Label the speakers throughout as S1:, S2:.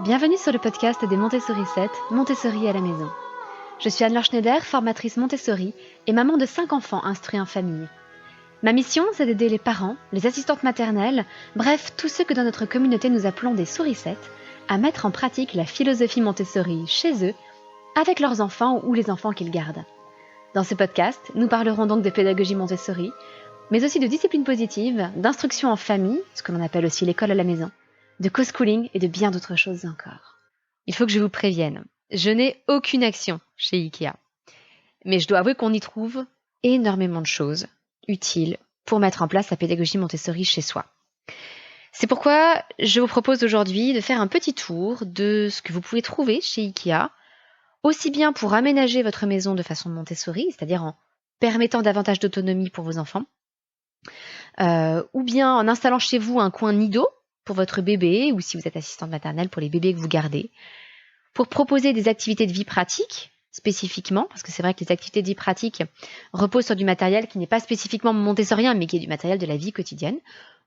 S1: Bienvenue sur le podcast des Montessori 7, Montessori à la maison. Je suis Anne-Laure Schneider, formatrice Montessori et maman de 5 enfants instruits en famille. Ma mission, c'est d'aider les parents, les assistantes maternelles, bref, tous ceux que dans notre communauté nous appelons des souricettes, à mettre en pratique la philosophie Montessori chez eux, avec leurs enfants ou les enfants qu'ils gardent. Dans ce podcast, nous parlerons donc de pédagogie Montessori, mais aussi de discipline positive, d'instruction en famille, ce que l'on appelle aussi l'école à la maison, de co-schooling et de bien d'autres choses encore. Il faut que je vous prévienne, je n'ai aucune action chez IKEA. Mais je dois avouer qu'on y trouve énormément de choses utiles pour mettre en place la pédagogie Montessori chez soi. C'est pourquoi je vous propose aujourd'hui de faire un petit tour de ce que vous pouvez trouver chez IKEA, aussi bien pour aménager votre maison de façon Montessori, c'est-à-dire en permettant davantage d'autonomie pour vos enfants, ou bien en installant chez vous un coin nido pour votre bébé, ou si vous êtes assistante maternelle pour les bébés que vous gardez, pour proposer des activités de vie pratique, spécifiquement, parce que c'est vrai que les activités de vie pratique reposent sur du matériel qui n'est pas spécifiquement montessorien, mais qui est du matériel de la vie quotidienne,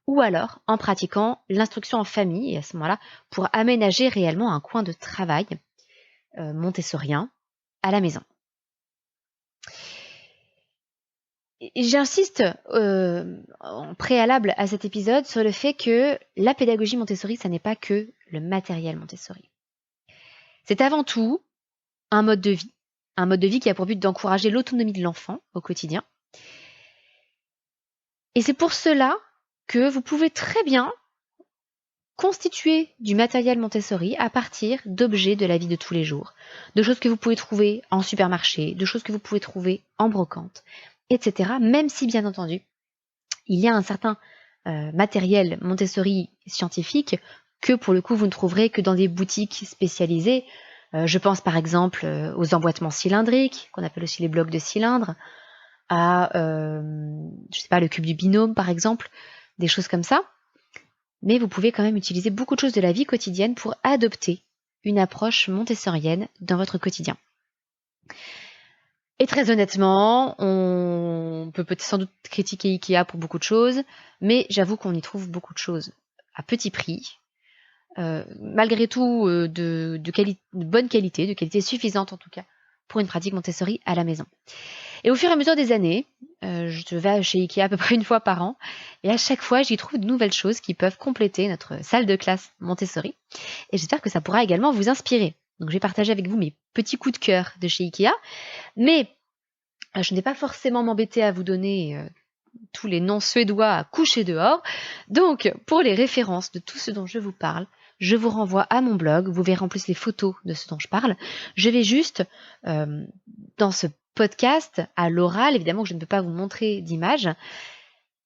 S1: ou alors en pratiquant l'instruction en famille, et à ce moment-là, pour aménager réellement un coin de travail montessorien à la maison. J'insiste en préalable à cet épisode sur le fait que la pédagogie Montessori, ça n'est pas que le matériel Montessori. C'est avant tout un mode de vie qui a pour but d'encourager l'autonomie de l'enfant au quotidien. Et c'est pour cela que vous pouvez très bien constituer du matériel Montessori à partir d'objets de la vie de tous les jours, de choses que vous pouvez trouver en supermarché, de choses que vous pouvez trouver en brocante, etc. Même si, bien entendu, il y a un certain matériel Montessori scientifique que, pour le coup, vous ne trouverez que dans des boutiques spécialisées. Je pense par exemple aux emboîtements cylindriques, qu'on appelle aussi les blocs de cylindres, à, le cube du binôme par exemple, des choses comme ça. Mais vous pouvez quand même utiliser beaucoup de choses de la vie quotidienne pour adopter une approche montessorienne dans votre quotidien. Et très honnêtement, on peut peut-être sans doute critiquer IKEA pour beaucoup de choses, mais j'avoue qu'on y trouve beaucoup de choses à petit prix, malgré tout de bonne qualité, de qualité suffisante en tout cas, pour une pratique Montessori à la maison. Et au fur et à mesure des années, je vais chez IKEA à peu près une fois par an, et à chaque fois, j'y trouve de nouvelles choses qui peuvent compléter notre salle de classe Montessori, et j'espère que ça pourra également vous inspirer. Donc je vais partager avec vous mes petits coups de cœur de chez IKEA, mais je n'ai pas forcément m'embêter à vous donner tous les noms suédois à coucher dehors. Donc, pour les références de tout ce dont je vous parle, je vous renvoie à mon blog. Vous verrez en plus les photos de ce dont je parle. Je vais juste, dans ce podcast, à l'oral, évidemment que je ne peux pas vous montrer d'images,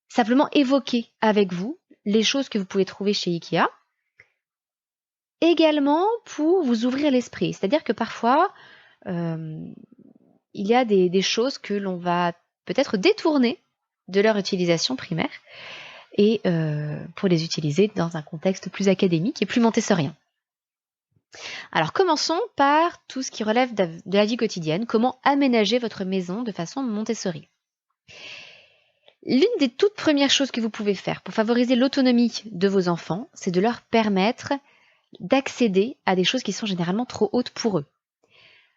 S1: simplement évoquer avec vous les choses que vous pouvez trouver chez IKEA. Également pour vous ouvrir l'esprit. C'est-à-dire que parfois, il y a des choses que l'on va peut-être détourner de leur utilisation primaire et pour les utiliser dans un contexte plus académique et plus montessorien. Alors commençons par tout ce qui relève de la vie quotidienne, comment aménager votre maison de façon Montessori. L'une des toutes premières choses que vous pouvez faire pour favoriser l'autonomie de vos enfants, c'est de leur permettre d'accéder à des choses qui sont généralement trop hautes pour eux.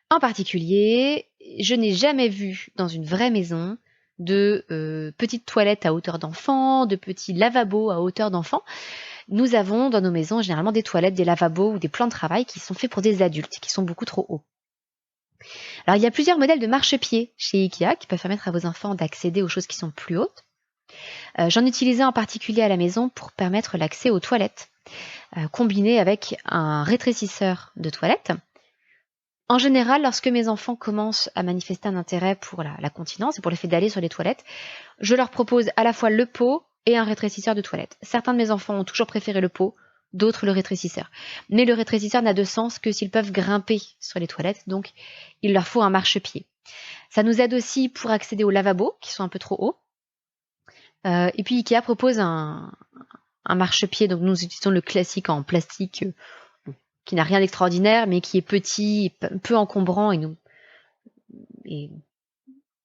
S1: En particulier, je n'ai jamais vu dans une vraie maison de petites toilettes à hauteur d'enfant, de petits lavabos à hauteur d'enfant. Nous avons dans nos maisons généralement des toilettes, des lavabos ou des plans de travail qui sont faits pour des adultes, qui sont beaucoup trop hauts. Alors il y a plusieurs modèles de marchepied chez IKEA qui peuvent permettre à vos enfants d'accéder aux choses qui sont plus hautes. J'en utilisais en particulier à la maison pour permettre l'accès aux toilettes, combiné avec un rétrécisseur de toilettes. En général, lorsque mes enfants commencent à manifester un intérêt pour la continence et pour le fait d'aller sur les toilettes, je leur propose à la fois le pot et un rétrécisseur de toilette. Certains de mes enfants ont toujours préféré le pot, d'autres le rétrécisseur. Mais le rétrécisseur n'a de sens que s'ils peuvent grimper sur les toilettes, donc il leur faut un marchepied. Ça nous aide aussi pour accéder aux lavabos, qui sont un peu trop hauts. Et puis IKEA propose un marchepied, donc nous utilisons le classique en plastique, qui n'a rien d'extraordinaire, mais qui est petit, peu encombrant et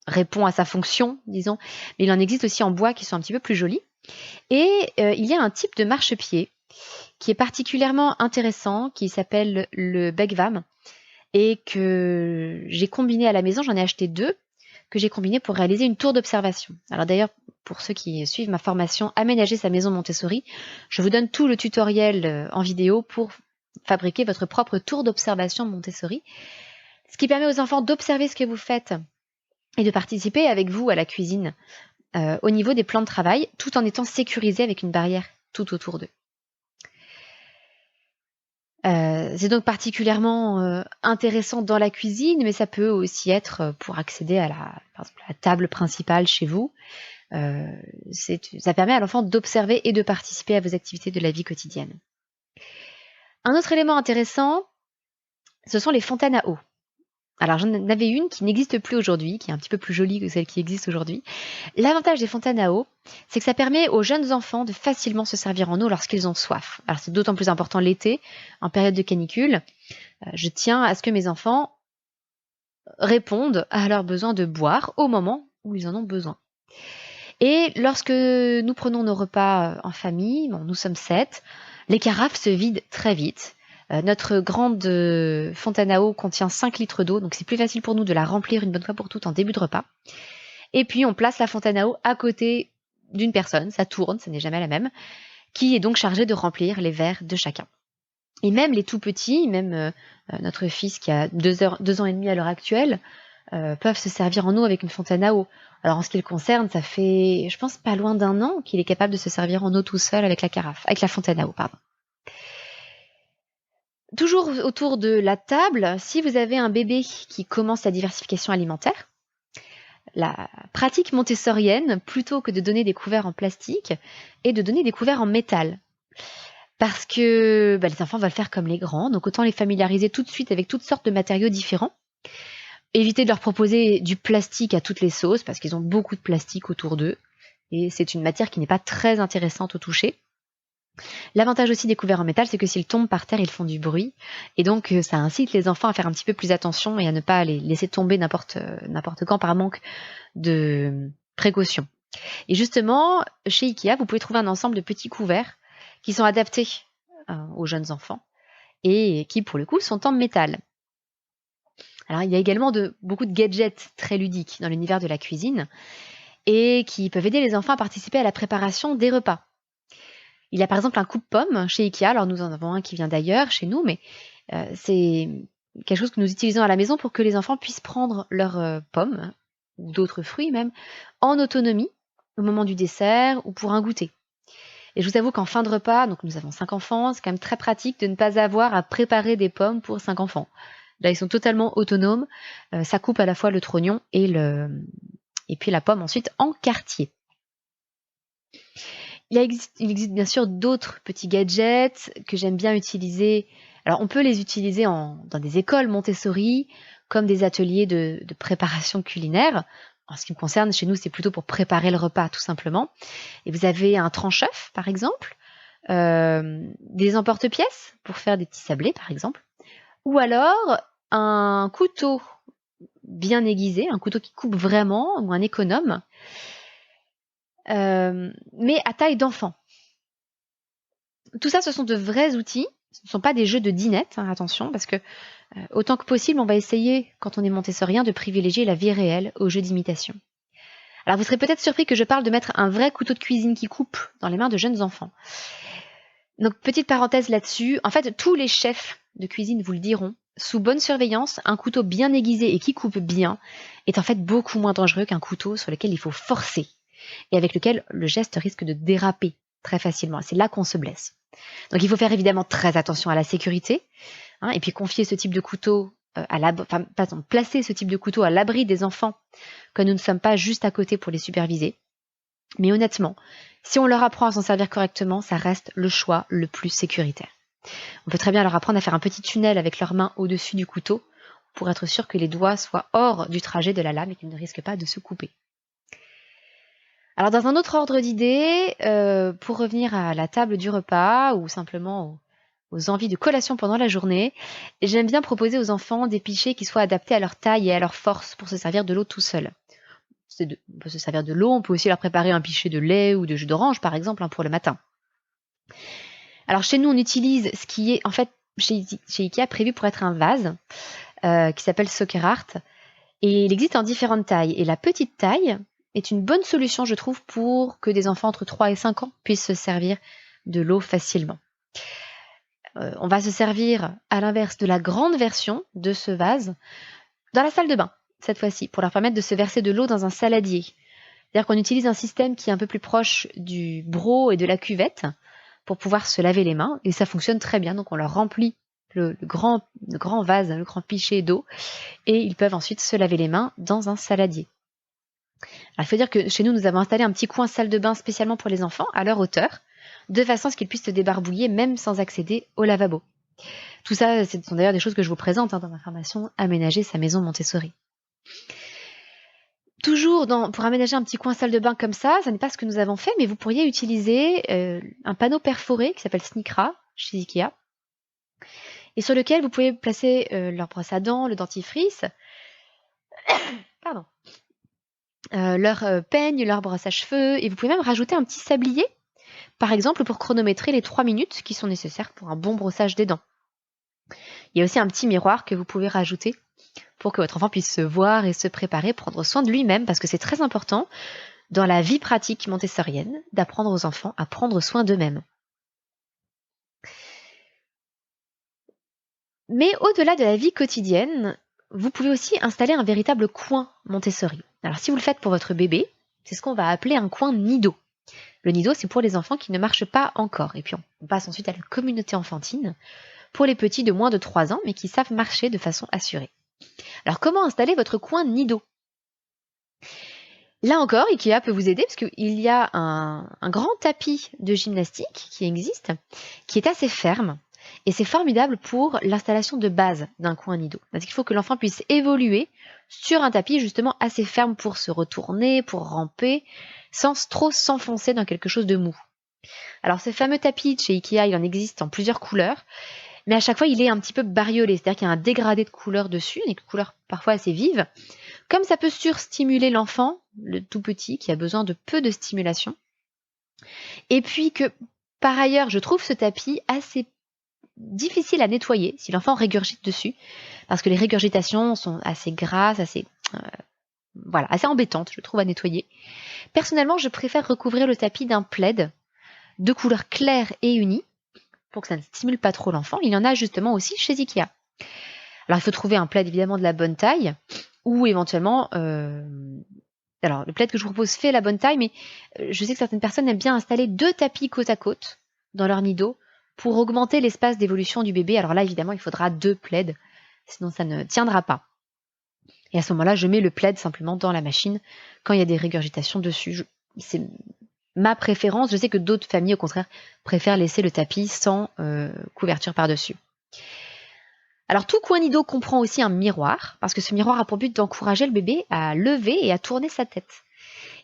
S1: répond à sa fonction, disons. Mais il en existe aussi en bois qui sont un petit peu plus jolis. Et il y a un type de marchepied qui est particulièrement intéressant, qui s'appelle le Bekvam, et que j'ai combiné à la maison. J'en ai acheté 2 que j'ai combiné pour réaliser une tour d'observation. Alors d'ailleurs, pour ceux qui suivent ma formation Aménager sa maison Montessori, je vous donne tout le tutoriel en vidéo pour fabriquer votre propre tour d'observation Montessori, ce qui permet aux enfants d'observer ce que vous faites et de participer avec vous à la cuisine au niveau des plans de travail, tout en étant sécurisés avec une barrière tout autour d'eux. C'est donc particulièrement intéressant dans la cuisine, mais ça peut aussi être pour accéder à par exemple, la table principale chez vous. Ça permet à l'enfant d'observer et de participer à vos activités de la vie quotidienne. Un autre élément intéressant, ce sont les fontaines à eau. Alors j'en avais une qui n'existe plus aujourd'hui, qui est un petit peu plus jolie que celle qui existe aujourd'hui. L'avantage des fontaines à eau, c'est que ça permet aux jeunes enfants de facilement se servir en eau lorsqu'ils ont soif. Alors c'est d'autant plus important l'été, en période de canicule. Je tiens à ce que mes enfants répondent à leurs besoins de boire au moment où ils en ont besoin. Et lorsque nous prenons nos repas en famille, nous sommes 7, les carafes se vident très vite. Notre grande fontaine à eau contient 5 litres d'eau, donc c'est plus facile pour nous de la remplir une bonne fois pour toutes en début de repas. Et puis on place la fontaine à eau à côté d'une personne, ça tourne, ce n'est jamais la même, qui est donc chargée de remplir les verres de chacun. Et même les tout petits, même notre fils qui a 2 ans et demi à l'heure actuelle, peuvent se servir en eau avec une fontaine à eau. Alors en ce qui le concerne, ça fait, je pense, pas loin d'1 an qu'il est capable de se servir en eau tout seul avec la fontaine à eau, pardon. Toujours autour de la table, si vous avez un bébé qui commence la diversification alimentaire, la pratique montessorienne, plutôt que de donner des couverts en plastique, est de donner des couverts en métal. Parce que les enfants veulent faire comme les grands, donc autant les familiariser tout de suite avec toutes sortes de matériaux différents. Éviter de leur proposer du plastique à toutes les sauces, parce qu'ils ont beaucoup de plastique autour d'eux, et c'est une matière qui n'est pas très intéressante au toucher. L'avantage aussi des couverts en métal, c'est que s'ils tombent par terre, ils font du bruit. Et donc, ça incite les enfants à faire un petit peu plus attention et à ne pas les laisser tomber n'importe quand par manque de précaution. Et justement, chez Ikea, vous pouvez trouver un ensemble de petits couverts qui sont adaptés aux jeunes enfants et qui, pour le coup, sont en métal. Alors, il y a également beaucoup de gadgets très ludiques dans l'univers de la cuisine et qui peuvent aider les enfants à participer à la préparation des repas. Il y a par exemple un coupe-pomme chez Ikea, alors nous en avons un qui vient d'ailleurs chez nous, mais c'est quelque chose que nous utilisons à la maison pour que les enfants puissent prendre leurs pommes, ou d'autres fruits même, en autonomie au moment du dessert ou pour un goûter. Et je vous avoue qu'en fin de repas, donc nous avons 5 enfants, c'est quand même très pratique de ne pas avoir à préparer des pommes pour 5 enfants. Là, ils sont totalement autonomes, ça coupe à la fois le trognon et puis la pomme ensuite en quartier. Il existe bien sûr d'autres petits gadgets que j'aime bien utiliser. Alors on peut les utiliser dans des écoles Montessori, comme des ateliers de préparation culinaire. En ce qui me concerne, chez nous, c'est plutôt pour préparer le repas, tout simplement. Et vous avez un tranche-œuf, par exemple, des emporte-pièces pour faire des petits sablés, par exemple, ou alors un couteau bien aiguisé, un couteau qui coupe vraiment, ou un économe, mais à taille d'enfant. Tout ça, ce sont de vrais outils. Ce ne sont pas des jeux de dinette, attention, parce que autant que possible, on va essayer, quand on est montessorien, de privilégier la vie réelle aux jeux d'imitation. Alors vous serez peut-être surpris que je parle de mettre un vrai couteau de cuisine qui coupe dans les mains de jeunes enfants. Donc petite parenthèse là-dessus, en fait tous les chefs de cuisine vous le diront, sous bonne surveillance, un couteau bien aiguisé et qui coupe bien est en fait beaucoup moins dangereux qu'un couteau sur lequel il faut forcer et avec lequel le geste risque de déraper très facilement. C'est là qu'on se blesse. Donc il faut faire évidemment très attention à la sécurité, et puis confier ce type de couteau placer ce type de couteau à l'abri des enfants quand nous ne sommes pas juste à côté pour les superviser. Mais honnêtement, si on leur apprend à s'en servir correctement, ça reste le choix le plus sécuritaire. On peut très bien leur apprendre à faire un petit tunnel avec leurs mains au-dessus du couteau pour être sûr que les doigts soient hors du trajet de la lame et qu'ils ne risquent pas de se couper. Alors dans un autre ordre d'idées, pour revenir à la table du repas ou simplement aux envies de collation pendant la journée, j'aime bien proposer aux enfants des pichets qui soient adaptés à leur taille et à leur force pour se servir de l'eau tout seul. On peut se servir de l'eau, on peut aussi leur préparer un pichet de lait ou de jus d'orange par exemple pour le matin. Alors chez nous, on utilise ce qui est en fait chez Ikea prévu pour être un vase qui s'appelle Soccer Art. Et il existe en différentes tailles. Et la petite taille est une bonne solution, je trouve, pour que des enfants entre 3 et 5 ans puissent se servir de l'eau facilement. On va se servir, à l'inverse de la grande version de ce vase, dans la salle de bain, cette fois-ci, pour leur permettre de se verser de l'eau dans un saladier. C'est-à-dire qu'on utilise un système qui est un peu plus proche du broc et de la cuvette pour pouvoir se laver les mains. Et ça fonctionne très bien. Donc on leur remplit le grand vase, le grand pichet d'eau, et ils peuvent ensuite se laver les mains dans un saladier. Alors, il faut dire que chez nous, nous avons installé un petit coin salle de bain spécialement pour les enfants, à leur hauteur, de façon à ce qu'ils puissent se débarbouiller même sans accéder au lavabo. Tout ça, ce sont d'ailleurs des choses que je vous présente dans ma formation « Aménager sa maison Montessori ». Toujours pour aménager un petit coin salle de bain comme ça n'est pas ce que nous avons fait, mais vous pourriez utiliser un panneau perforé qui s'appelle Snicra chez Ikea, et sur lequel vous pouvez placer leur brosse à dents, le dentifrice, leur peigne, leur brosse à cheveux, et vous pouvez même rajouter un petit sablier, par exemple pour chronométrer les 3 minutes qui sont nécessaires pour un bon brossage des dents. Il y a aussi un petit miroir que vous pouvez rajouter pour que votre enfant puisse se voir et se préparer, prendre soin de lui-même, parce que c'est très important dans la vie pratique montessorienne d'apprendre aux enfants à prendre soin d'eux-mêmes. Mais au-delà de la vie quotidienne, vous pouvez aussi installer un véritable coin Montessori. Alors si vous le faites pour votre bébé, c'est ce qu'on va appeler un coin nido. Le nido, c'est pour les enfants qui ne marchent pas encore. Et puis on passe ensuite à la communauté enfantine pour les petits de moins de 3 ans, mais qui savent marcher de façon assurée. Alors comment installer votre coin nido ? Là encore, Ikea peut vous aider parce qu'il y a un grand tapis de gymnastique qui existe, qui est assez ferme. Et c'est formidable pour l'installation de base d'un coin nido. Parce qu'il faut que l'enfant puisse évoluer sur un tapis justement assez ferme pour se retourner, pour ramper, sans trop s'enfoncer dans quelque chose de mou. Alors ce fameux tapis de chez Ikea, il en existe en plusieurs couleurs, mais à chaque fois il est un petit peu bariolé, c'est-à-dire qu'il y a un dégradé de couleurs dessus, des couleurs parfois assez vives, comme ça peut surstimuler l'enfant, le tout petit, qui a besoin de peu de stimulation. Et puis que par ailleurs, je trouve ce tapis assez difficile à nettoyer si l'enfant régurgite dessus, parce que les régurgitations sont assez grasses, assez embêtantes, je trouve, à nettoyer. Personnellement, je préfère recouvrir le tapis d'un plaid de couleur claire et unie pour que ça ne stimule pas trop l'enfant. Il y en a justement aussi chez Ikea. Alors, il faut trouver un plaid évidemment de la bonne taille ou éventuellement... Alors, le plaid que je vous propose fait la bonne taille, mais je sais que certaines personnes aiment bien installer 2 tapis côte à côte dans leur nido pour augmenter l'espace d'évolution du bébé. Alors là, évidemment, il faudra 2 plaids, sinon ça ne tiendra pas. Et à ce moment-là, je mets le plaid simplement dans la machine quand il y a des régurgitations dessus. C'est ma préférence. Je sais que d'autres familles, au contraire, préfèrent laisser le tapis sans couverture par-dessus. Alors, tout coin nido comprend aussi un miroir, parce que ce miroir a pour but d'encourager le bébé à lever et à tourner sa tête.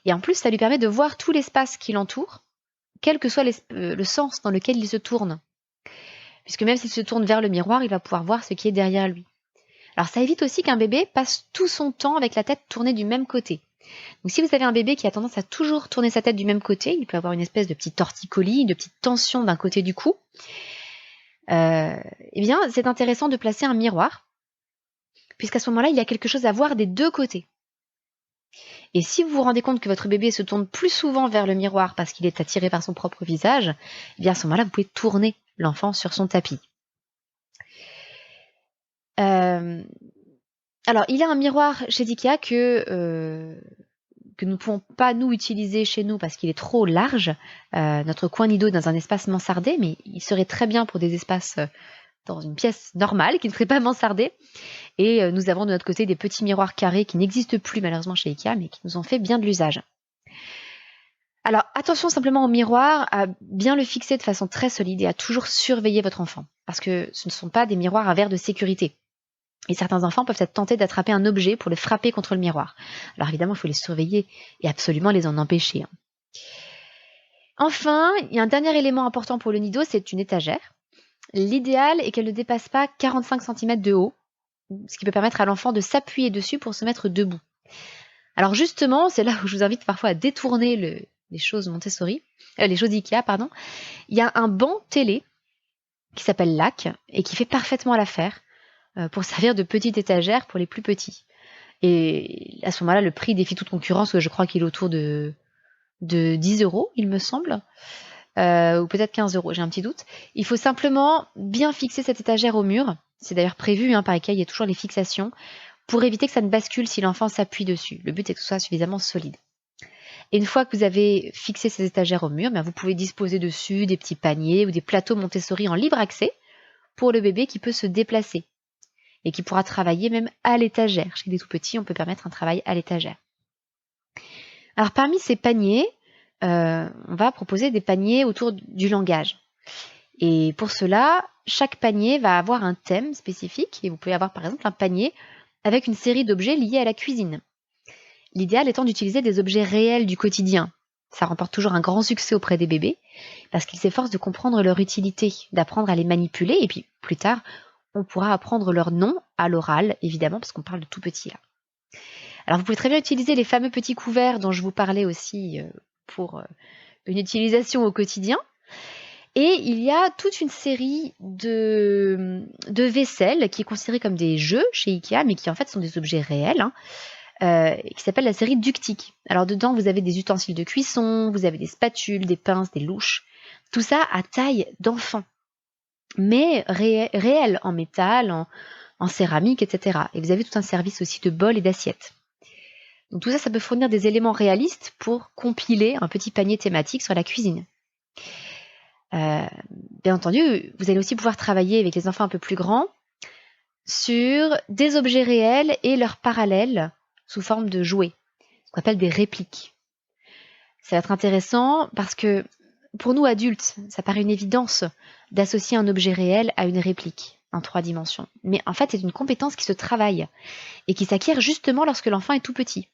S1: Et en plus, ça lui permet de voir tout l'espace qui l'entoure, quel que soit le sens dans lequel il se tourne. Puisque même s'il se tourne vers le miroir, il va pouvoir voir ce qui est derrière lui. Alors ça évite aussi qu'un bébé passe tout son temps avec la tête tournée du même côté. Donc si vous avez un bébé qui a tendance à toujours tourner sa tête du même côté, il peut avoir une espèce de petit torticolis, de petite tension d'un côté du cou, eh bien c'est intéressant de placer un miroir, puisqu'à ce moment-là, il y a quelque chose à voir des 2 côtés. Et si vous vous rendez compte que votre bébé se tourne plus souvent vers le miroir parce qu'il est attiré par son propre visage, eh bien à ce moment-là, vous pouvez tourner l'enfant sur son tapis. Alors, il y a un miroir chez Ikea que nous ne pouvons pas nous utiliser chez nous parce qu'il est trop large. Notre coin nido est dans un espace mansardé, mais il serait très bien pour des espaces dans une pièce normale qui ne serait pas mansardée. Et nous avons de notre côté des petits miroirs carrés qui n'existent plus malheureusement chez Ikea, mais qui nous ont fait bien de l'usage. Alors attention simplement au miroir, à bien le fixer de façon très solide et à toujours surveiller votre enfant, parce que ce ne sont pas des miroirs à verre de sécurité. Et certains enfants peuvent être tentés d'attraper un objet pour le frapper contre le miroir. Alors évidemment, il faut les surveiller et absolument les en empêcher. Enfin, il y a un dernier élément important pour le nido, c'est une étagère. L'idéal est qu'elle ne dépasse pas 45 cm de haut, ce qui peut permettre à l'enfant de s'appuyer dessus pour se mettre debout. Alors justement, c'est là où je vous invite parfois à détourner les choses Montessori, les choses Ikea, pardon. Il y a un banc télé qui s'appelle Lac et qui fait parfaitement l'affaire pour servir de petite étagère pour les plus petits. Et à ce moment-là, le prix défie toute concurrence, je crois qu'il est autour de 10 €, il me semble, ou peut-être 15 €, j'ai un petit doute. Il faut simplement bien fixer cette étagère au mur. C'est d'ailleurs prévu, par IKEA, il y a toujours les fixations, pour éviter que ça ne bascule si l'enfant s'appuie dessus. Le but est que ce soit suffisamment solide. Et une fois que vous avez fixé ces étagères au mur, vous pouvez disposer dessus des petits paniers ou des plateaux Montessori en libre accès pour le bébé qui peut se déplacer et qui pourra travailler même à l'étagère. Chez des tout petits, on peut permettre un travail à l'étagère. Alors parmi ces paniers, on va proposer des paniers autour du langage. Et pour cela, chaque panier va avoir un thème spécifique et vous pouvez avoir par exemple un panier avec une série d'objets liés à la cuisine. L'idéal étant d'utiliser des objets réels du quotidien. Ça remporte toujours un grand succès auprès des bébés parce qu'ils s'efforcent de comprendre leur utilité, d'apprendre à les manipuler et puis plus tard, on pourra apprendre leur nom à l'oral, évidemment, parce qu'on parle de tout petit là. Alors vous pouvez très bien utiliser les fameux petits couverts dont je vous parlais aussi pour une utilisation au quotidien. Et il y a toute une série de vaisselles qui est considérée comme des jeux chez Ikea, mais qui en fait sont des objets réels, qui s'appelle la série Ductic. Alors dedans, vous avez des ustensiles de cuisson, vous avez des spatules, des pinces, des louches. Tout ça à taille d'enfant, mais réel, en métal, en céramique, etc. Et vous avez tout un service aussi de bols et d'assiettes. Donc tout ça, ça peut fournir des éléments réalistes pour compiler un petit panier thématique sur la cuisine. Bien entendu, vous allez aussi pouvoir travailler avec les enfants un peu plus grands sur des objets réels et leurs parallèles sous forme de jouets, ce qu'on appelle des répliques. Ça va être intéressant parce que pour nous adultes, ça paraît une évidence d'associer un objet réel à une réplique en 3 dimensions. Mais en fait, c'est une compétence qui se travaille et qui s'acquiert justement lorsque l'enfant est tout petit.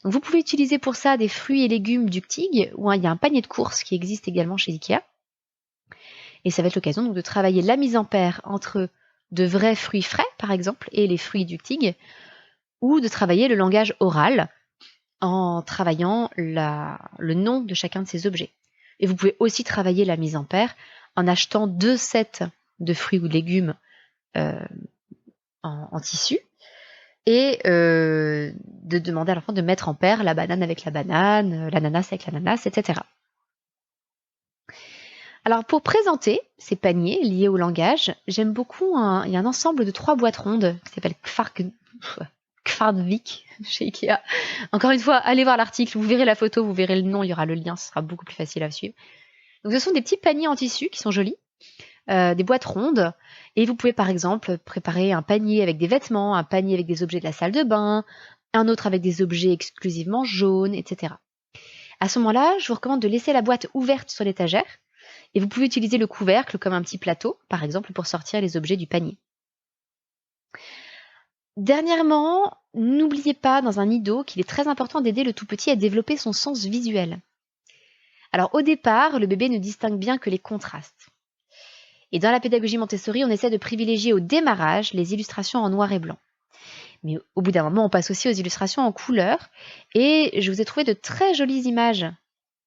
S1: Donc vous pouvez utiliser pour ça des fruits et légumes Ductig, ou il y a un panier de courses qui existe également chez Ikea. Et ça va être l'occasion donc de travailler la mise en paire entre de vrais fruits frais, par exemple, et les fruits Ductig, ou de travailler le langage oral en travaillant le nom de chacun de ces objets. Et vous pouvez aussi travailler la mise en paire en achetant 2 sets de fruits ou de légumes en tissu et de demander à l'enfant de mettre en paire la banane avec la banane, l'ananas avec l'ananas, etc. Alors pour présenter ces paniers liés au langage, j'aime beaucoup, il y a un ensemble de 3 boîtes rondes qui s'appelle Kvartvik chez Ikea. Encore une fois, allez voir l'article, vous verrez la photo, vous verrez le nom, il y aura le lien, ce sera beaucoup plus facile à suivre. Donc ce sont des petits paniers en tissu qui sont jolis, des boîtes rondes, et vous pouvez par exemple préparer un panier avec des vêtements, un panier avec des objets de la salle de bain, un autre avec des objets exclusivement jaunes, etc. À ce moment-là, je vous recommande de laisser la boîte ouverte sur l'étagère, et vous pouvez utiliser le couvercle comme un petit plateau, par exemple pour sortir les objets du panier. Dernièrement, n'oubliez pas dans un nido qu'il est très important d'aider le tout petit à développer son sens visuel. Alors au départ, le bébé ne distingue bien que les contrastes. Et dans la pédagogie Montessori, on essaie de privilégier au démarrage les illustrations en noir et blanc. Mais au bout d'un moment, on passe aussi aux illustrations en couleur. Et je vous ai trouvé de très jolies images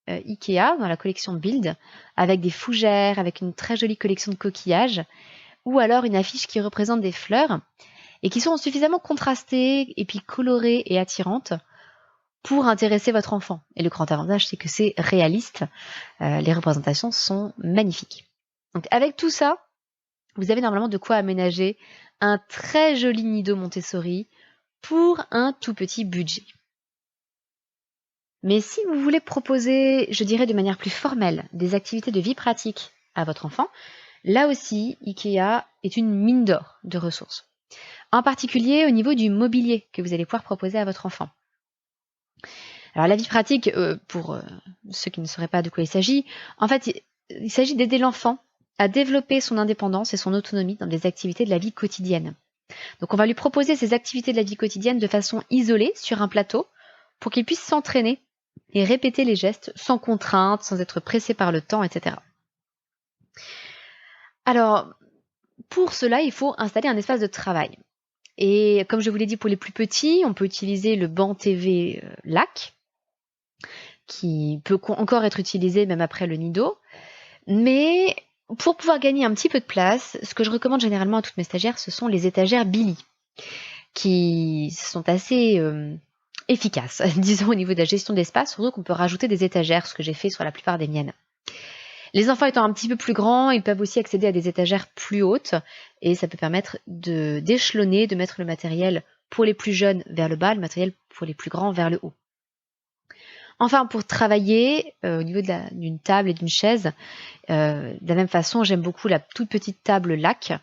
S1: Ikea dans la collection Build, avec des fougères, avec une très jolie collection de coquillages, ou alors une affiche qui représente des fleurs, et qui sont suffisamment contrastées, et puis colorées et attirantes, pour intéresser votre enfant. Et le grand avantage, c'est que c'est réaliste. Les représentations sont magnifiques. Donc avec tout ça, vous avez normalement de quoi aménager un très joli nido Montessori pour un tout petit budget. Mais si vous voulez proposer, je dirais de manière plus formelle, des activités de vie pratique à votre enfant, là aussi, Ikea est une mine d'or de ressources. En particulier au niveau du mobilier que vous allez pouvoir proposer à votre enfant. Alors la vie pratique, pour ceux qui ne sauraient pas de quoi il s'agit, en fait, il s'agit d'aider l'enfant à développer son indépendance et son autonomie dans des activités de la vie quotidienne. Donc on va lui proposer ces activités de la vie quotidienne de façon isolée sur un plateau pour qu'il puisse s'entraîner et répéter les gestes sans contrainte, sans être pressé par le temps, etc. Alors, pour cela, il faut installer un espace de travail. Et comme je vous l'ai dit pour les plus petits, on peut utiliser le banc TV Lac, qui peut encore être utilisé même après le nido. Mais pour pouvoir gagner un petit peu de place, ce que je recommande généralement à toutes mes stagiaires, ce sont les étagères Billy, qui sont assez efficaces, disons au niveau de la gestion d'espace, surtout qu'on peut rajouter des étagères, ce que j'ai fait sur la plupart des miennes. Les enfants étant un petit peu plus grands, ils peuvent aussi accéder à des étagères plus hautes, et ça peut permettre d'échelonner, de mettre le matériel pour les plus jeunes vers le bas, le matériel pour les plus grands vers le haut. Enfin, pour travailler au niveau d'une table et d'une chaise, de la même façon, j'aime beaucoup la toute petite table LAC.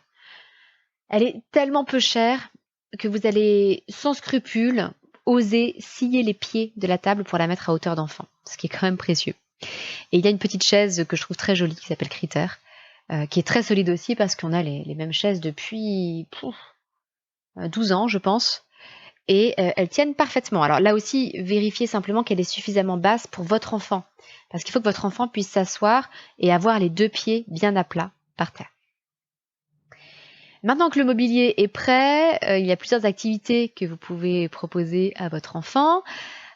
S1: Elle est tellement peu chère que vous allez sans scrupule oser scier les pieds de la table pour la mettre à hauteur d'enfant, ce qui est quand même précieux. Et il y a une petite chaise que je trouve très jolie qui s'appelle Critter, qui est très solide aussi parce qu'on a les mêmes chaises depuis 12 ans, je pense. Et elles tiennent parfaitement. Alors là aussi, vérifiez simplement qu'elle est suffisamment basse pour votre enfant. Parce qu'il faut que votre enfant puisse s'asseoir et avoir les 2 pieds bien à plat par terre. Maintenant que le mobilier est prêt, il y a plusieurs activités que vous pouvez proposer à votre enfant.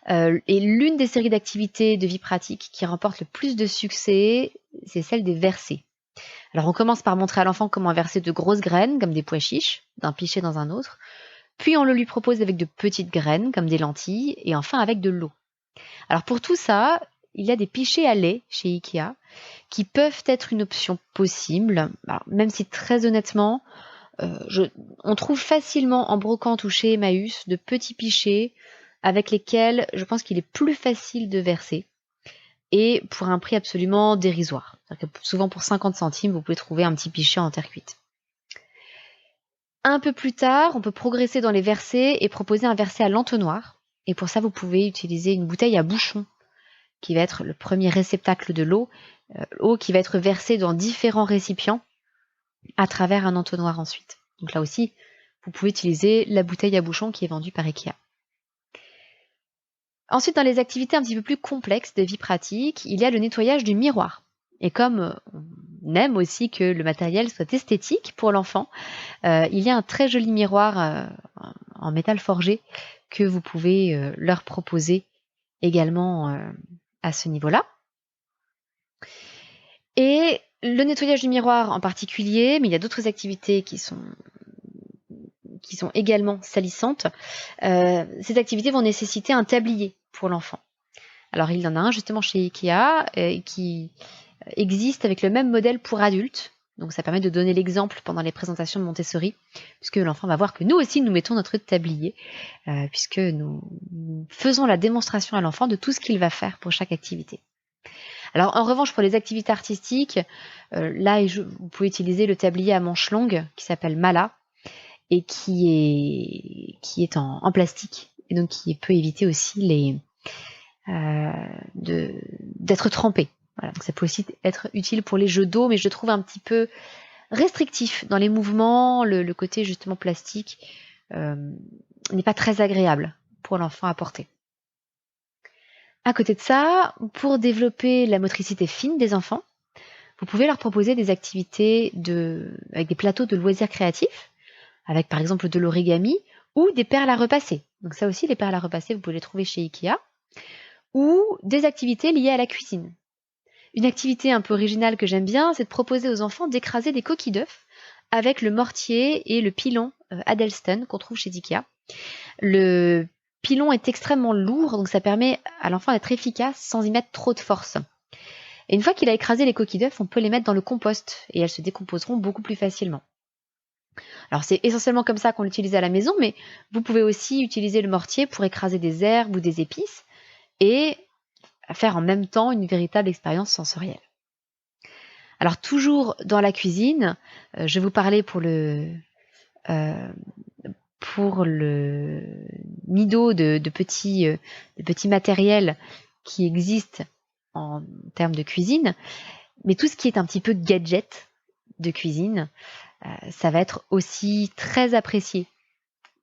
S1: Et l'une des séries d'activités de vie pratique qui remporte le plus de succès, c'est celle des versets. Alors on commence par montrer à l'enfant comment verser de grosses graines, comme des pois chiches, d'un pichet dans un autre. Puis on le lui propose avec de petites graines, comme des lentilles, et enfin avec de l'eau. Alors pour tout ça, il y a des pichets à lait chez Ikea, qui peuvent être une option possible, alors, même si très honnêtement, on trouve facilement en brocante ou chez Emmaüs de petits pichets avec lesquels je pense qu'il est plus facile de verser et pour un prix absolument dérisoire. C'est-à-dire que souvent pour 50 centimes, vous pouvez trouver un petit pichet en terre cuite. Un peu plus tard, on peut progresser dans les versets et proposer un verset à l'entonnoir. Et pour ça, vous pouvez utiliser une bouteille à bouchon qui va être le premier réceptacle de l'eau, eau qui va être versée dans différents récipients à travers un entonnoir ensuite. Donc là aussi, vous pouvez utiliser la bouteille à bouchon qui est vendue par Ikea. Ensuite, dans les activités un petit peu plus complexes de vie pratique, il y a le nettoyage du miroir. Et comme on aime aussi que le matériel soit esthétique pour l'enfant, il y a un très joli miroir en métal forgé que vous pouvez leur proposer également à ce niveau-là. Et le nettoyage du miroir en particulier, mais il y a d'autres activités qui sont également salissantes. Ces activités vont nécessiter un tablier pour l'enfant. Alors il y en a un justement chez Ikea qui existe avec le même modèle pour adultes. Donc ça permet de donner l'exemple pendant les présentations de Montessori, puisque l'enfant va voir que nous aussi nous mettons notre tablier, puisque nous faisons la démonstration à l'enfant de tout ce qu'il va faire pour chaque activité. Alors en revanche pour les activités artistiques, là vous pouvez utiliser le tablier à manches longues qui s'appelle Mala et qui est en plastique et donc qui peut éviter aussi d'être trempé. Voilà, donc ça peut aussi être utile pour les jeux d'eau, mais je trouve un petit peu restrictif dans les mouvements. Le côté justement plastique n'est pas très agréable pour l'enfant à porter. À côté de ça, pour développer la motricité fine des enfants, vous pouvez leur proposer des activités avec des plateaux de loisirs créatifs, avec par exemple de l'origami ou des perles à repasser. Donc ça aussi, les perles à repasser, vous pouvez les trouver chez Ikea. Ou des activités liées à la cuisine. Une activité un peu originale que j'aime bien, c'est de proposer aux enfants d'écraser des coquilles d'œufs avec le mortier et le pilon Adelsten qu'on trouve chez Ikea. Le pilon est extrêmement lourd, donc ça permet à l'enfant d'être efficace sans y mettre trop de force. Et une fois qu'il a écrasé les coquilles d'œufs, on peut les mettre dans le compost et elles se décomposeront beaucoup plus facilement. Alors c'est essentiellement comme ça qu'on l'utilise à la maison, mais vous pouvez aussi utiliser le mortier pour écraser des herbes ou des épices et faire en même temps une véritable expérience sensorielle. Alors toujours dans la cuisine, je vais vous parler pour le nido de petits matériels qui existent en termes de cuisine, mais tout ce qui est un petit peu gadget de cuisine, ça va être aussi très apprécié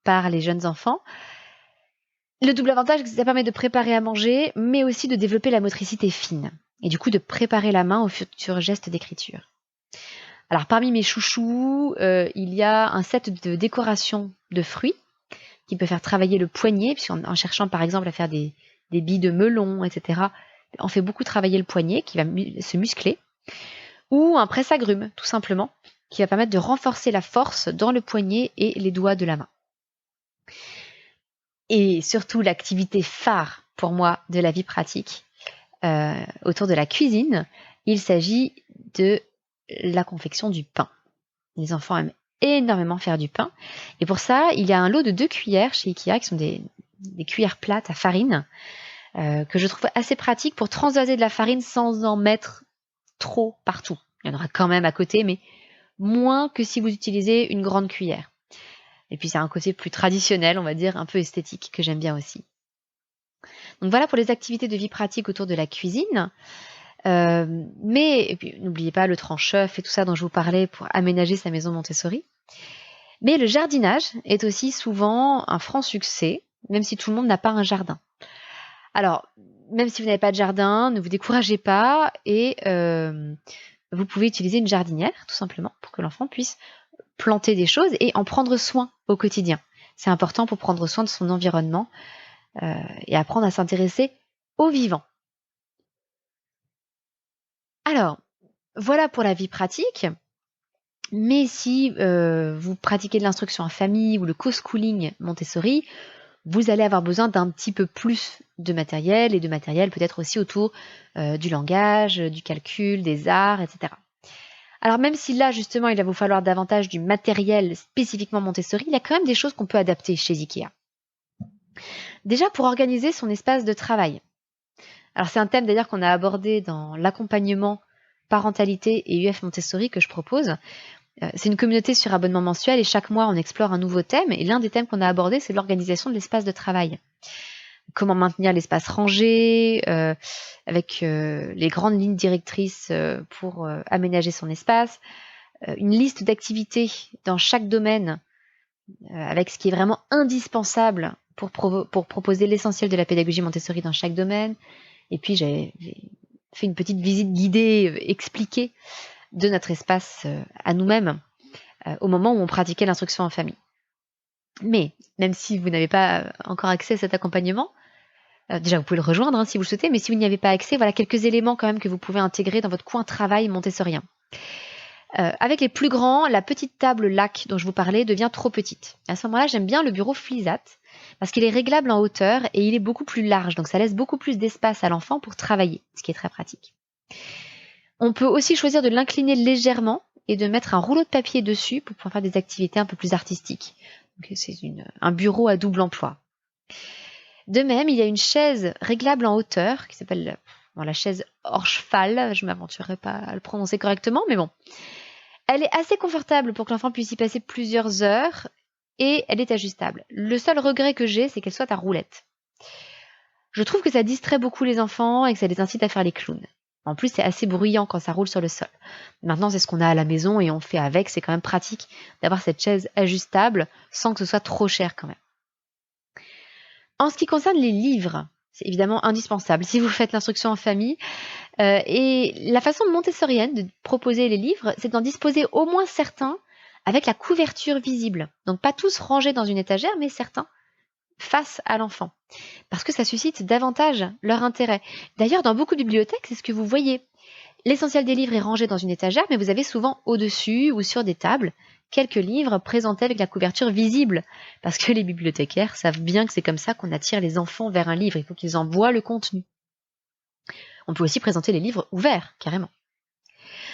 S1: par les jeunes enfants. Le double avantage, c'est que ça permet de préparer à manger, mais aussi de développer la motricité fine, et du coup de préparer la main aux futurs gestes d'écriture. Alors parmi mes chouchous, il y a un set de décoration de fruits qui peut faire travailler le poignet, puisqu'en cherchant par exemple à faire des billes de melon, etc., on fait beaucoup travailler le poignet qui va se muscler. ou un presse-agrumes, tout simplement, qui va permettre de renforcer la force dans le poignet et les doigts de la main. Et surtout, l'activité phare pour moi de la vie pratique autour de la cuisine, il s'agit de la confection du pain. Les enfants aiment énormément faire du pain. Et pour ça, il y a un lot de 2 cuillères chez Ikea qui sont des cuillères plates à farine que je trouve assez pratique pour transvaser de la farine sans en mettre trop partout. Il y en aura quand même à côté, mais moins que si vous utilisez une grande cuillère. Et puis c'est un côté plus traditionnel, on va dire, un peu esthétique, que j'aime bien aussi. Donc voilà pour les activités de vie pratique autour de la cuisine. Mais et puis, n'oubliez pas le tranche-œuf et tout ça dont je vous parlais pour aménager sa maison Montessori. Mais le jardinage est aussi souvent un franc succès, même si tout le monde n'a pas un jardin. Alors, même si vous n'avez pas de jardin, ne vous découragez pas et vous pouvez utiliser une jardinière, tout simplement, pour que l'enfant puisse planter des choses et en prendre soin au quotidien. C'est important pour prendre soin de son environnement et apprendre à s'intéresser au vivant. Alors, voilà pour la vie pratique. Mais si vous pratiquez de l'instruction en famille ou le co-schooling Montessori, vous allez avoir besoin d'un petit peu plus de matériel et de matériel peut-être aussi autour du langage, du calcul, des arts, etc. Alors même si là justement il va vous falloir davantage du matériel spécifiquement Montessori, il y a quand même des choses qu'on peut adapter chez Ikea. Déjà pour organiser son espace de travail. Alors c'est un thème d'ailleurs qu'on a abordé dans l'accompagnement parentalité et UF Montessori que je propose. C'est une communauté sur abonnement mensuel et chaque mois on explore un nouveau thème et l'un des thèmes qu'on a abordé c'est l'organisation de l'espace de travail. Comment maintenir l'espace rangé, avec les grandes lignes directrices pour aménager son espace, une liste d'activités dans chaque domaine avec ce qui est vraiment indispensable pour proposer l'essentiel de la pédagogie Montessori dans chaque domaine. Et puis j'ai fait une petite visite guidée expliquée de notre espace à nous-mêmes au moment où on pratiquait l'instruction en famille. Mais même si vous n'avez pas encore accès à cet accompagnement, déjà vous pouvez le rejoindre si vous le souhaitez, mais si vous n'y avez pas accès, voilà quelques éléments quand même que vous pouvez intégrer dans votre coin travail montessorien. Avec les plus grands, la petite table lac dont je vous parlais devient trop petite. À ce moment-là, j'aime bien le bureau Flisat parce qu'il est réglable en hauteur et il est beaucoup plus large, donc ça laisse beaucoup plus d'espace à l'enfant pour travailler, ce qui est très pratique. On peut aussi choisir de l'incliner légèrement et de mettre un rouleau de papier dessus pour pouvoir faire des activités un peu plus artistiques. Donc, c'est un bureau à double emploi. De même, il y a une chaise réglable en hauteur qui s'appelle la chaise Horschfall. Je ne m'aventurerai pas à le prononcer correctement, mais bon. Elle est assez confortable pour que l'enfant puisse y passer plusieurs heures et elle est ajustable. Le seul regret que j'ai, c'est qu'elle soit à roulette. Je trouve que ça distrait beaucoup les enfants et que ça les incite à faire les clowns. En plus, c'est assez bruyant quand ça roule sur le sol. Maintenant, c'est ce qu'on a à la maison et on fait avec. C'est quand même pratique d'avoir cette chaise ajustable sans que ce soit trop cher quand même. En ce qui concerne les livres, c'est évidemment indispensable si vous faites l'instruction en famille. Et la façon montessorienne de proposer les livres, c'est d'en disposer au moins certains avec la couverture visible. Donc pas tous rangés dans une étagère, mais certains face à l'enfant. Parce que ça suscite davantage leur intérêt. D'ailleurs, dans beaucoup de bibliothèques, c'est ce que vous voyez. L'essentiel des livres est rangé dans une étagère, mais vous avez souvent au-dessus ou sur des tables quelques livres présentés avec la couverture visible. Parce que les bibliothécaires savent bien que c'est comme ça qu'on attire les enfants vers un livre. Il faut qu'ils en voient le contenu. On peut aussi présenter les livres ouverts, carrément.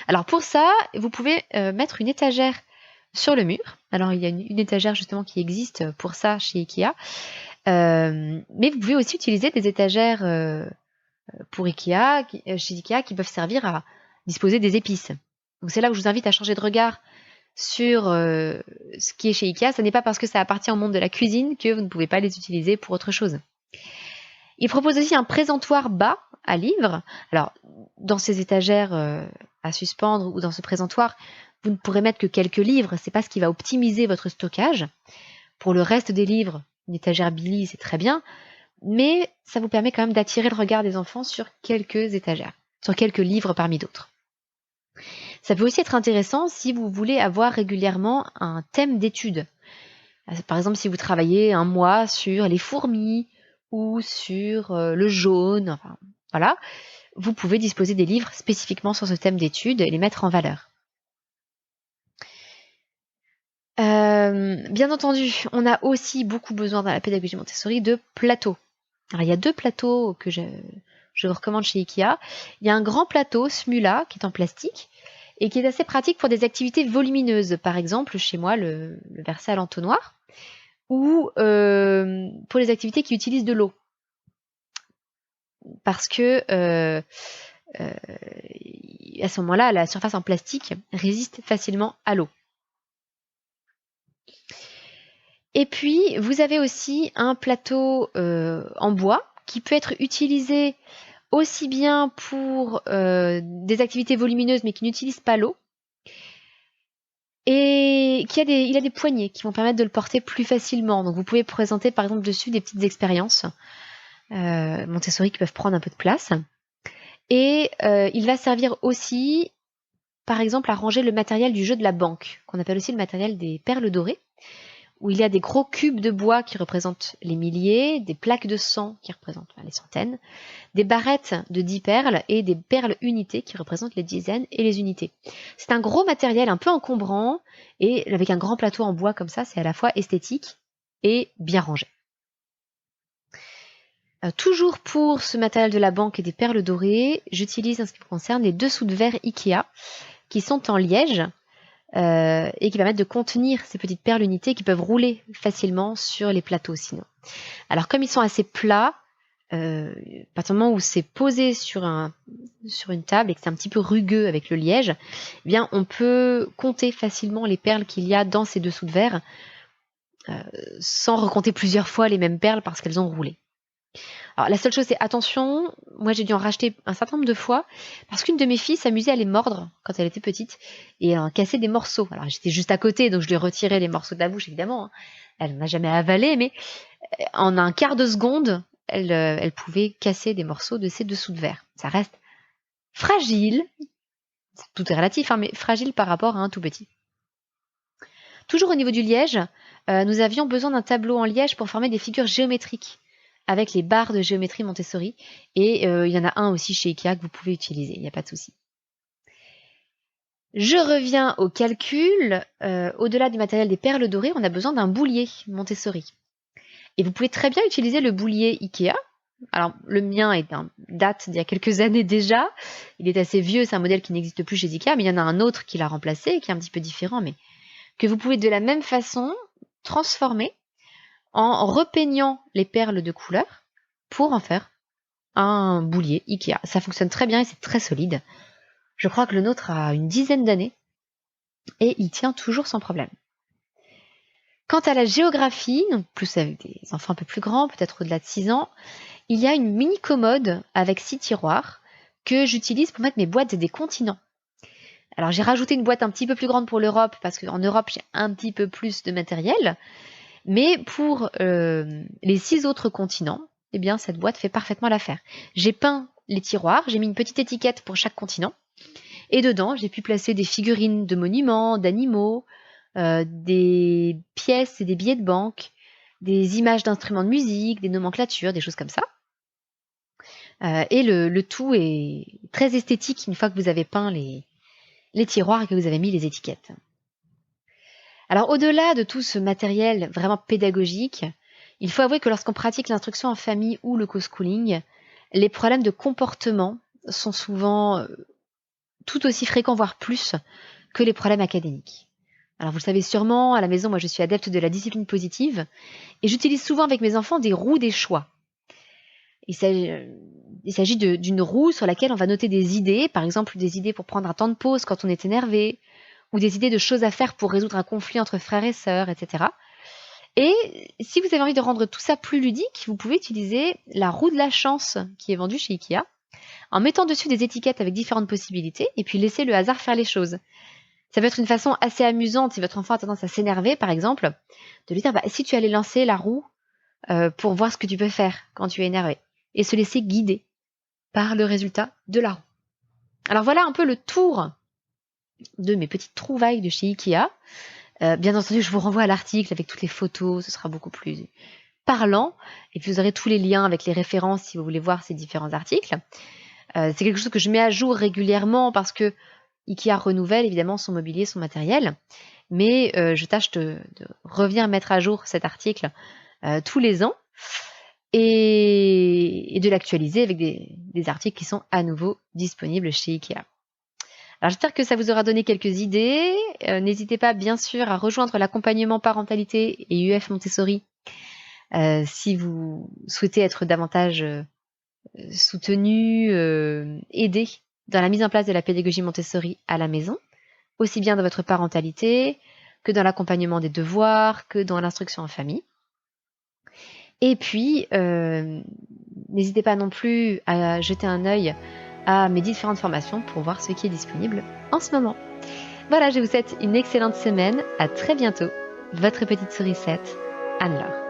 S1: Alors pour ça, vous pouvez mettre une étagère sur le mur. Alors il y a une étagère justement qui existe pour ça chez Ikea. Mais vous pouvez aussi utiliser des étagères pour Ikea, chez Ikea qui peuvent servir à disposer des épices. Donc c'est là où je vous invite à changer de regard sur ce qui est chez Ikea. Ce n'est pas parce que ça appartient au monde de la cuisine que vous ne pouvez pas les utiliser pour autre chose. Il propose aussi un présentoir bas à livres. Alors, dans ces étagères à suspendre ou dans ce présentoir, vous ne pourrez mettre que quelques livres. C'est pas ce qui va optimiser votre stockage. Pour le reste des livres, une étagère Billy, c'est très bien. Mais ça vous permet quand même d'attirer le regard des enfants sur quelques étagères, sur quelques livres parmi d'autres. Ça peut aussi être intéressant si vous voulez avoir régulièrement un thème d'étude. Par exemple, si vous travaillez un mois sur les fourmis ou sur le jaune, enfin, voilà. vous pouvez disposer des livres spécifiquement sur ce thème d'étude et les mettre en valeur. Bien entendu, on a aussi beaucoup besoin dans la pédagogie Montessori de plateaux. Alors il y a 2 plateaux que je vous recommande chez Ikea. Il y a un grand plateau Smula qui est en plastique et qui est assez pratique pour des activités volumineuses. Par exemple, chez moi, le verset à l'entonnoir, ou pour les activités qui utilisent de l'eau. Parce que à ce moment-là, la surface en plastique résiste facilement à l'eau. Et puis, vous avez aussi un plateau en bois qui peut être utilisé aussi bien pour des activités volumineuses mais qui n'utilisent pas l'eau. Et il a des poignées qui vont permettre de le porter plus facilement. Donc vous pouvez présenter par exemple dessus des petites expériences Montessori qui peuvent prendre un peu de place. Et il va servir aussi, par exemple, à ranger le matériel du jeu de la banque, qu'on appelle aussi le matériel des perles dorées, où il y a des gros cubes de bois qui représentent les milliers, des plaques de sang qui représentent les centaines, des barrettes de 10 perles et des perles unités qui représentent les dizaines et les unités. C'est un gros matériel un peu encombrant et avec un grand plateau en bois comme ça, c'est à la fois esthétique et bien rangé. Toujours pour ce matériel de la banque et des perles dorées, j'utilise en ce qui me concerne les dessous de verre Ikea qui sont en liège et qui permettent de contenir ces petites perles unités qui peuvent rouler facilement sur les plateaux sinon. Alors comme ils sont assez plats, à partir du moment où c'est posé sur une table et que c'est un petit peu rugueux avec le liège, eh bien on peut compter facilement les perles qu'il y a dans ces dessous de verre sans recompter plusieurs fois les mêmes perles parce qu'elles ont roulé. Alors la seule chose c'est attention, moi j'ai dû en racheter un certain nombre de fois parce qu'une de mes filles s'amusait à les mordre quand elle était petite et à en casser des morceaux. Alors j'étais juste à côté donc je lui ai retiré les morceaux de la bouche évidemment. Elle n'en a jamais avalé mais en un quart de seconde elle pouvait casser des morceaux de ses dessous de verre. Ça reste fragile, tout est relatif mais fragile par rapport à un tout petit. Toujours au niveau du liège, nous avions besoin d'un tableau en liège pour former des figures géométriques avec les barres de géométrie Montessori. Et il y en a un aussi chez Ikea que vous pouvez utiliser, il n'y a pas de souci. Je reviens au calcul. Au-delà du matériel des perles dorées, on a besoin d'un boulier Montessori. Et vous pouvez très bien utiliser le boulier Ikea. Alors, le mien date d'il y a quelques années déjà. Il est assez vieux, c'est un modèle qui n'existe plus chez Ikea, mais il y en a un autre qui l'a remplacé, qui est un petit peu différent, mais que vous pouvez de la même façon transformer en repeignant les perles de couleur pour en faire un boulier Ikea. Ça fonctionne très bien et c'est très solide. Je crois que le nôtre a une dizaine d'années et il tient toujours sans problème. Quant à la géographie, donc plus avec des enfants un peu plus grands, peut-être au-delà de 6 ans, il y a une mini commode avec 6 tiroirs que j'utilise pour mettre mes boîtes des continents. Alors j'ai rajouté une boîte un petit peu plus grande pour l'Europe parce qu'en Europe j'ai un petit peu plus de matériel. Mais pour les 6 autres continents, eh bien cette boîte fait parfaitement l'affaire. J'ai peint les tiroirs, j'ai mis une petite étiquette pour chaque continent, et dedans j'ai pu placer des figurines de monuments, d'animaux, des pièces et des billets de banque, des images d'instruments de musique, des nomenclatures, des choses comme ça. Et le tout est très esthétique une fois que vous avez peint les tiroirs et que vous avez mis les étiquettes. Alors au-delà de tout ce matériel vraiment pédagogique, il faut avouer que lorsqu'on pratique l'instruction en famille ou le co-schooling, les problèmes de comportement sont souvent tout aussi fréquents, voire plus, que les problèmes académiques. Alors vous le savez sûrement, à la maison, moi je suis adepte de la discipline positive et j'utilise souvent avec mes enfants des roues des choix. Il s'agit d'une roue sur laquelle on va noter des idées, par exemple des idées pour prendre un temps de pause quand on est énervé, ou des idées de choses à faire pour résoudre un conflit entre frères et sœurs, etc. Et si vous avez envie de rendre tout ça plus ludique, vous pouvez utiliser la roue de la chance qui est vendue chez Ikea, en mettant dessus des étiquettes avec différentes possibilités, et puis laisser le hasard faire les choses. Ça peut être une façon assez amusante, si votre enfant a tendance à s'énerver, par exemple, de lui dire si tu allais lancer la roue pour voir ce que tu peux faire quand tu es énervé, et se laisser guider par le résultat de la roue. Alors voilà un peu le tour de mes petites trouvailles de chez Ikea. Bien entendu, je vous renvoie à l'article avec toutes les photos, ce sera beaucoup plus parlant. Et puis vous aurez tous les liens avec les références si vous voulez voir ces différents articles. C'est quelque chose que je mets à jour régulièrement parce que IKEA renouvelle évidemment son mobilier, son matériel. Mais je tâche de revenir mettre à jour cet article tous les ans et de l'actualiser avec des articles qui sont à nouveau disponibles chez IKEA. Alors j'espère que ça vous aura donné quelques idées. N'hésitez pas bien sûr à rejoindre l'accompagnement parentalité et UF Montessori si vous souhaitez être davantage soutenu, aidé dans la mise en place de la pédagogie Montessori à la maison, aussi bien dans votre parentalité que dans l'accompagnement des devoirs, que dans l'instruction en famille. Et puis, n'hésitez pas non plus à jeter un œil à mes différentes formations pour voir ce qui est disponible en ce moment. Voilà, je vous souhaite une excellente semaine. À très bientôt. Votre petite sourisette, Anne-Laure.